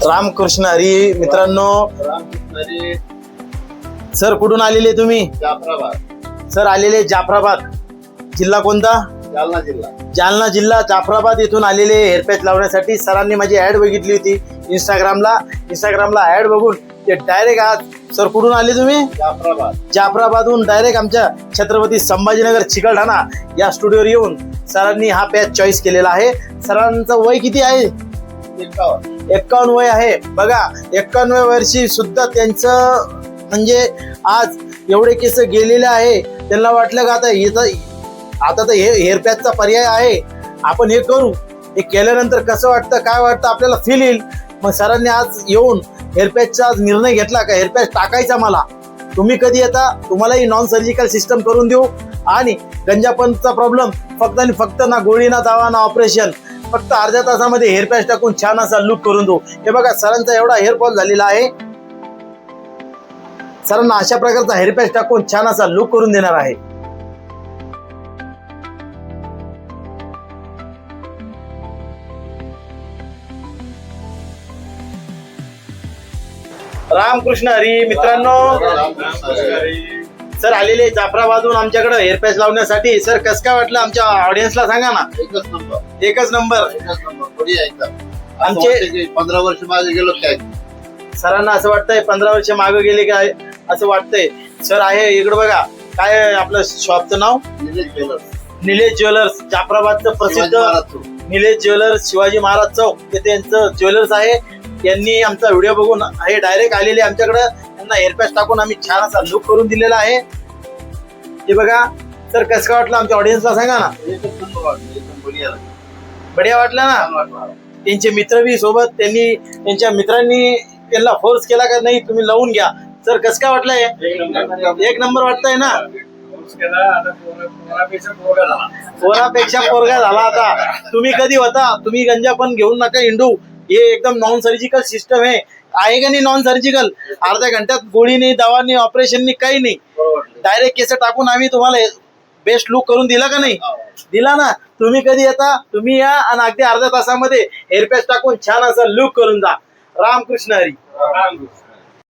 रामकृष्ण हरी. मित्रांनो, सर कुठून आलेले तुम्ही? जाफराबाद. सर आलेले जाफराबाद. जिल्हा कोणता? जालना जिल्हा. जालना जिल्हा. जाफराबाद येथून आलेले हेअरपॅच लावण्यासाठी. सरांनी माझी ऍड बघितली होती इंस्टाग्रामला ऍड बघून ते डायरेक्ट आज. सर कुठून आले तुम्ही? जाफराबाद. जाफराबादहून डायरेक्ट आमच्या छत्रपती संभाजीनगर चिकलठाणा या स्टुडिओवर येऊन सरांनी हा पॅच चॉईस केलेला आहे. सरांचं वय किती आहे? 51 वय आहे. बघा, 51 वर्षी सुद्धा त्यांचं म्हणजे आज एवढे केस गेलेले आहे. त्यांना वाटलं का आता तर हे हेअर पॅचचा पर्याय आहे, आपण हे करू. हे केल्यानंतर कसं वाटतं, काय वाटतं आपल्याला फील येईल. मग सरांनी आज येऊन हेअर पॅचचा आज निर्णय घेतला का हेअर पॅच टाकायचा मला. तुम्ही कधी येता, तुम्हालाही नॉन सर्जिकल सिस्टम करून देऊ. आणि गंजापनचा प्रॉब्लेम फक्त आणि फक्त ना गोळी ना दावा ना ऑपरेशन, फक्त अर्ध्या तासामध्ये हेअर पॅच टाकून छान असा लुक करून देऊ. हे बघा, सरांचा एवढा हेअर फॉल झालेला आहे. सरांना अशा प्रकारचा हेअर पॅच टाकून छान असा लुक करून देणार आहे. रामकृष्ण हरी. मित्रांनो, सर आलेले जाफराबादहून आमच्याकडे हेअर पॅच लावण्यासाठी. सर कसं काय वाटलं आमच्या ऑडियन्सला सांगा ना. एकच नंबर. आमचे 15 वर्ष मागे गेलो काय. सरांना असं वाटतंय 15 वर्ष मागे गेले काय असं वाटतंय. सर आहे इकडे बघा, काय आहे आपलं शॉपचं नाव? निलेश ज्वेलर्स. जाफराबादचं प्रसिद्ध निलेश ज्वेलर्स, शिवाजी महाराज चौक ते त्यांचं ज्वेलर्स आहे. यांनी आमचा व्हिडिओ बघून हे डायरेक्ट आलेले आमच्याकडे. त्यांना हेअर पॅच टाकून आम्ही छान असा लुक करून दिलेला आहे. हे बघा सर, कसं काय वाटलं आमच्या ऑडियन्सला सांगा ना. बढिया वाटलं ना. त्यांचे मित्र बी सोबत, त्यांनी त्यांच्या मित्रांनी त्यांना फोर्स केला का नाही तुम्ही लावून घ्या. सर कसं काय वाटलंय? एक नंबर वाटतंय ना. पोरापेक्षा पोरगा झाला आता. तुम्ही कधी होता, तुम्ही गंजा पण घेऊन नका हिंडू. हे एकदम नॉन सर्जिकल सिस्टम आहे का नाही? Non surgical. अर्ध्या घंट्यात गोळी नाही, दवा नाही, ऑपरेशन नाही, काही नाही. डायरेक्ट केस टाकून आम्ही तुम्हाला बेस्ट लुक करून दिला का नाही? दिला ना. तुम्ही कधी येता, तुम्ही या आणि अगदी अर्ध्या तासामध्ये हेअर पॅच टाकून छान असं लुक करून जा. रामकृष्ण हरी.